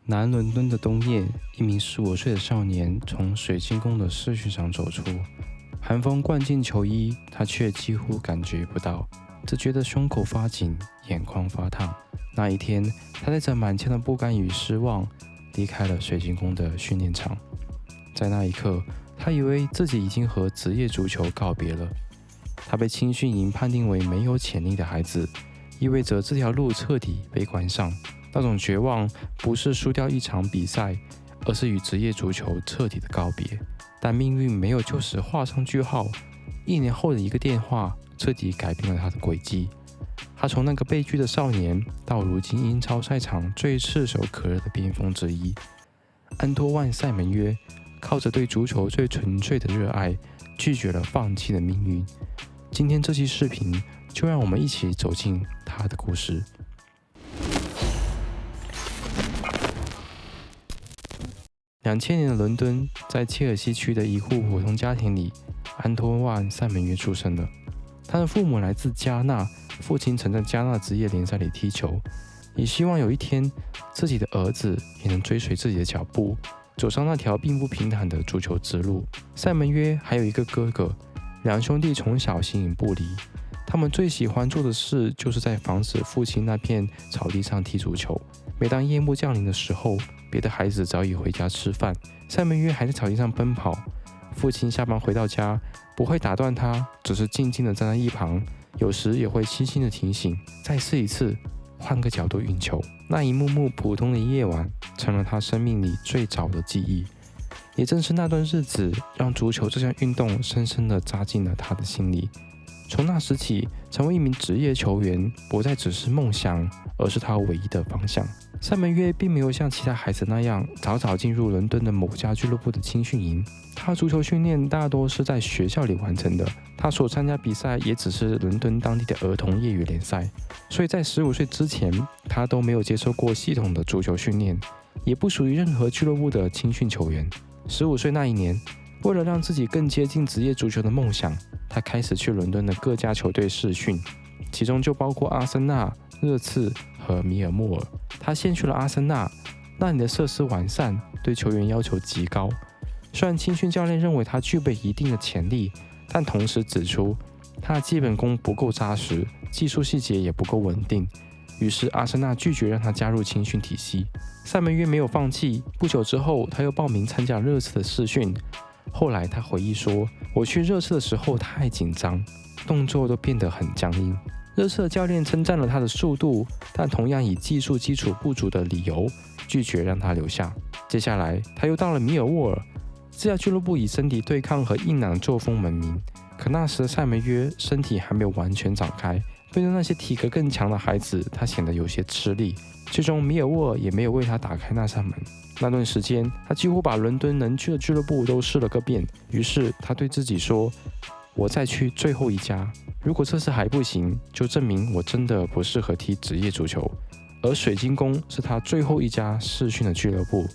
南伦敦的冬夜，一名15岁的少年从水晶宫的试训场走出，寒风灌进球衣，他却几乎感觉不到，只觉得胸口发紧，眼眶发烫。那一天，他带着满腔的不甘与失望离开了水晶宫的训练场。在那一刻，他以为自己已经和职业足球告别了。他被青训营判定为没有潜力的孩子，意味着这条路彻底被关上。那种绝望不是输掉一场比赛，而是与职业足球彻底的告别。但命运没有就此画上句号，1年后的一个电话彻底改变了他的轨迹。他从那个被拒的少年，到如今英超赛场最炙手可热的边锋之一。安托万·塞门约靠着对足球最纯粹的热爱，拒绝了放弃的命运。今天这期视频，就让我们一起走进他的故事。2000年的伦敦，在切尔西区的一户普通家庭里，安托万·塞门约出生了。他的父母来自加纳，父亲曾在加纳职业联赛里踢球，也希望有一天自己的儿子也能追随自己的脚步，走上那条并不平坦的足球之路。塞门约还有一个哥哥，两兄弟从小形影不离。他们最喜欢做的事就是在房子父亲那片草地上踢足球。每当夜幕降临的时候，别的孩子早已回家吃饭，塞门约还在草地上奔跑。父亲下班回到家，不会打断他，只是静静地站在一旁，有时也会轻轻地提醒：再试一次，换个角度运球。那一幕幕普通的夜晚，成了他生命里最早的记忆。也正是那段日子，让足球这项运动深深地扎进了他的心里。从那时起，成为一名职业球员不再只是梦想，而是他唯一的方向。塞门约并没有像其他孩子那样早早进入伦敦的某家俱乐部的青训营，他的足球训练大多是在学校里完成的。他所参加比赛也只是伦敦当地的儿童业余联赛，所以在15岁之前，他都没有接受过系统的足球训练，也不属于任何俱乐部的青训球员。15岁那一年，为了让自己更接近职业足球的梦想，他开始去伦敦的各家球队试训，其中就包括阿森纳、热刺和米尔莫尔。他先去了阿森纳，那里的设施完善，对球员要求极高。虽然青训教练认为他具备一定的潜力，但同时指出他的基本功不够扎实，技术细节也不够稳定。于是阿森纳拒绝让他加入青训体系。塞门约没有放弃，不久之后他又报名参加热刺的试训。后来他回忆说：“我去热刺的时候太紧张，动作都变得很僵硬。”热刺的教练称赞了他的速度，但同样以技术基础不足的理由拒绝让他留下。接下来他又到了米尔沃尔，这家俱乐部以身体对抗和硬朗作风闻名。可那时的塞门约身体还没有完全长开，对着那些体格更强的孩子，他显得有些吃力。最终米尔沃尔也没有为他打开那扇门。那段时间，他几乎把伦敦能去的俱乐部都试了个遍。于是他对自己说：“我再去最后一家，如果这次还不行，就证明我真的不适合踢职业足球。”而水晶宫是他最后一家试训的俱乐部。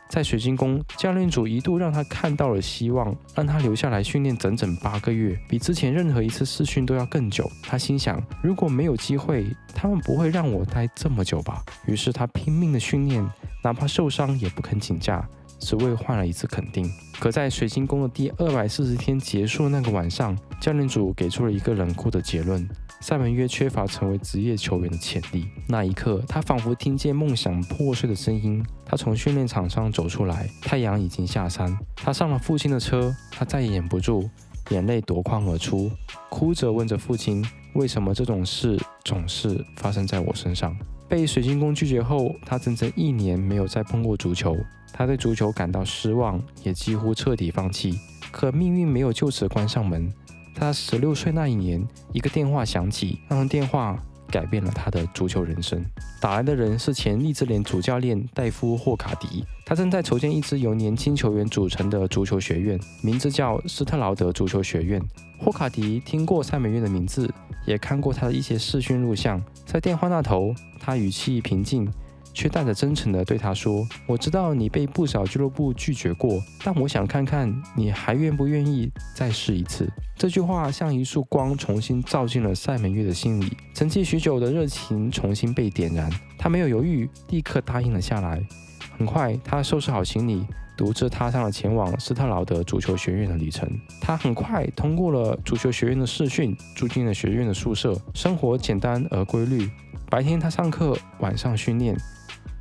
在水晶宫，教练组一度让他看到了希望，让他留下来训练整整8个月，比之前任何一次试训都要更久。他心想，如果没有机会，他们不会让我待这么久吧。于是他拼命的训练，哪怕受伤也不肯请假，只为换了一次肯定。可在水晶宫的第240天结束的那个晚上，教练组给出了一个冷酷的结论：塞门约缺乏成为职业球员的潜力。那一刻，他仿佛听见梦想破碎的声音。他从训练场上走出来，太阳已经下山。他上了父亲的车，他再也忍不住，眼泪夺眶而出，哭着问着父亲：为什么这种事总是发生在我身上？被水晶宫拒绝后，他整整1年没有再碰过足球。他对足球感到失望，也几乎彻底放弃。可命运没有就此关上门。他16岁那一年，一个电话响起，那通电话改变了他的足球人生。打来的人是前利兹联主教练戴夫·霍卡迪，他正在筹建一支由年轻球员组成的足球学院，名字叫斯特劳德足球学院。霍卡迪听过塞门约的名字，也看过他的一些试训录像。在电话那头，他语气平静，却带着真诚地对他说：“我知道你被不少俱乐部拒绝过，但我想看看你还愿不愿意再试一次。”这句话像一束光重新照进了塞门约的心里，沉寂许久的热情重新被点燃。他没有犹豫，立刻答应了下来。很快，他收拾好行李，独自踏上了前往斯特劳德足球学院的旅程。他很快通过了足球学院的试训，住进了学院的宿舍，生活简单而规律。白天他上课，晚上训练。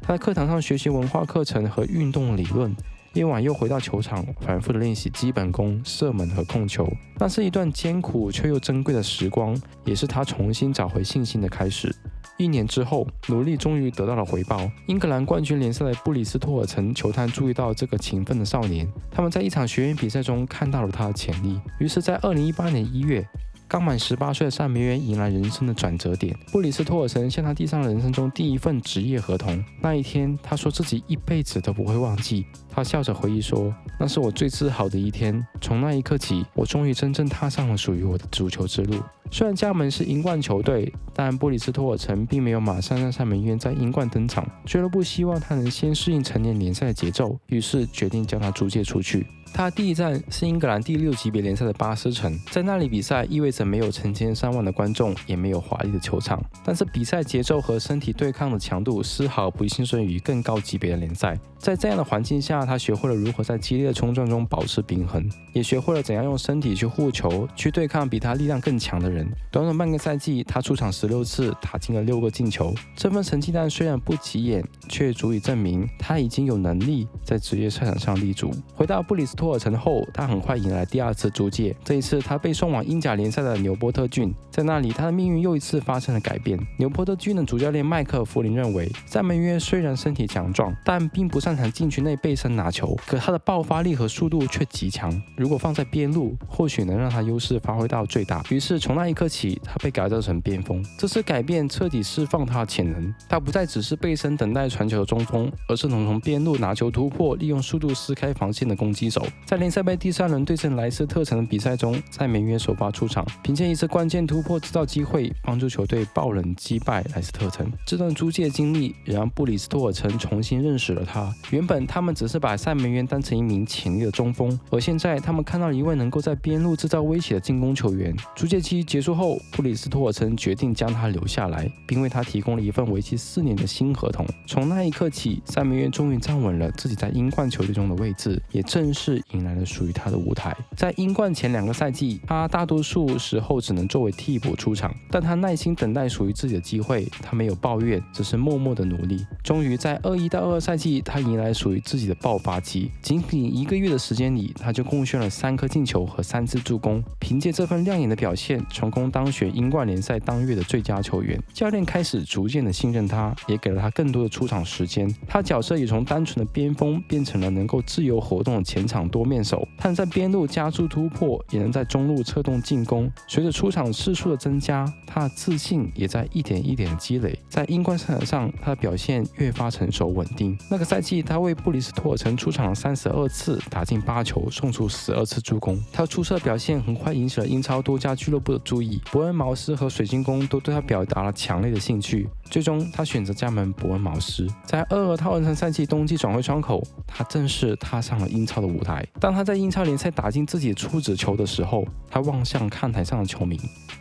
他在课堂上学习文化课程和运动理论，夜晚又回到球场，反复的练习基本功、射门和控球。那是一段艰苦却又珍贵的时光，也是他重新找回信心的开始。1年之后，努力终于得到了回报。英格兰冠军联赛的布里斯托尔城球探注意到这个勤奋的少年，他们在一场学院比赛中看到了他的潜力。于是，在2018年1月，刚满18岁的塞梅约迎来人生的转折点。布里斯托尔城向他递上了人生中第一份职业合同。那一天，他说自己一辈子都不会忘记。他笑着回忆说：“那是我最自豪的一天。从那一刻起，我终于真正踏上了属于我的足球之路。”虽然加盟是英冠球队，但布里斯托尔城并没有马上让塞梅约在英冠登场。俱乐部希望他能先适应成年联赛的节奏，于是决定将他租借出去。他的第一站是英格兰第6级别联赛的巴斯城，在那里比赛意味着没有成千上万的观众，也没有华丽的球场，但是比赛节奏和身体对抗的强度丝毫不逊色于更高级别的联赛。在这样的环境下，他学会了如何在激烈的冲撞中保持平衡，也学会了怎样用身体去护球，去对抗比他力量更强的人。短短半个赛季，他出场16次，打进了6个进球。这份成绩单虽然不起眼，却足以证明他已经有能力在职业赛场上立足。回到布里斯托尔城后，他很快迎来第2次租借。这一次，他被送往英甲联赛的纽波特郡，在那里，他的命运又一次发生了改变。纽波特郡的主教练麦克弗林认为，塞梅约虽然身体强壮，但并不擅长禁区内背身拿球，可他的爆发力和速度却极强。如果放在边路，或许能让他优势发挥到最大。于是，从那一刻起，他被改造成边锋。这次改变彻底释放他的潜能，他不再只是背身等待传球的中锋，而是能从边路拿球突破，利用速度撕开防线的攻击手。在联赛杯第3轮对阵莱斯特城的比赛中，塞梅约首发出场，凭借一次关键突破制造机会，帮助球队爆冷击败莱斯特城。这段租借经历也让布里斯托尔城重新认识了他。原本他们只是把塞梅约当成一名潜力的中锋，而现在他们看到了一位能够在边路制造威胁的进攻球员。租借期结束后，布里斯托尔城决定将他留下来，并为他提供了一份为期4年的新合同。从那一刻起，塞梅约终于站稳了自己在英冠球队中的位置，也正式迎来了属于他的舞台。在英冠前2个赛季，他大多数时候只能作为替补出场，但他耐心等待属于自己的机会，他没有抱怨，只是默默的努力。终于在21到22赛季，他迎来属于自己的爆发期。仅仅1个月的时间里，他就贡献了3颗进球和3次助攻。凭借这份亮眼的表现，成功当选英冠联赛当月的最佳球员。教练开始逐渐的信任他，也给了他更多的出场时间。他角色也从单纯的边锋变成了能够自由活动的前场多面手。他能在边路加速突破，也能在中路策动进攻。随着出场次数的增加，他的自信也在一点一点的积累。在英冠赛场上，他的表现越发成熟稳定。那个赛季，他为布里斯托尔城出场了32次，打进8球，送出12次助攻。他出色的表现很快引起了英超多家俱乐部的注意，伯恩茅斯和水晶宫都对他表达了强烈的兴趣。最终，他选择加盟伯恩茅斯。在22到23赛季冬季转会窗口，他正式踏上了英超的舞台。当他在英超联赛打进自己的初指球的时候，他望向看台上的球迷，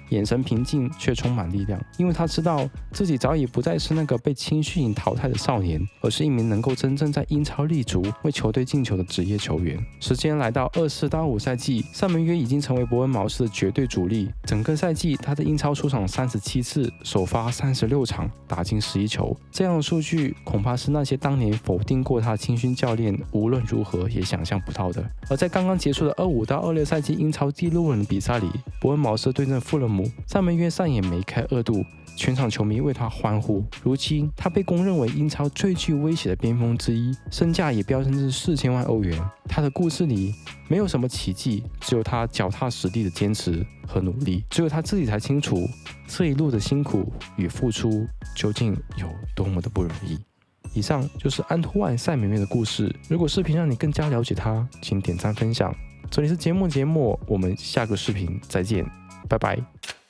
眼神平静却充满力量，因为他知道自己早已不再是那个被青训营淘汰的少年，而是一名能够真正在英超立足、为球队进球的职业球员。时间来到24到25赛季，塞梅约已经成为伯恩茅斯的绝对主力。整个赛季，他在英超出场37次，首发36场，打进11球。这样的数据恐怕是那些当年否定过他的青训教练无论如何也想象不到的。而在刚刚结束的25到26赛季英超第6轮的比赛里，伯恩茅斯对阵富勒姆，塞梅约上演梅开2度，全场球迷为他欢呼。如今，他被公认为英超最具威胁的边锋之一，身价也飙升至4000万欧元。他的故事里没有什么奇迹，只有他脚踏实地的坚持和努力。只有他自己才清楚，这一路的辛苦与付出究竟有多么的不容易。以上就是安托万·塞梅约的故事。如果视频让你更加了解他，请点赞分享。这里是节目，我们下个视频再见，拜拜。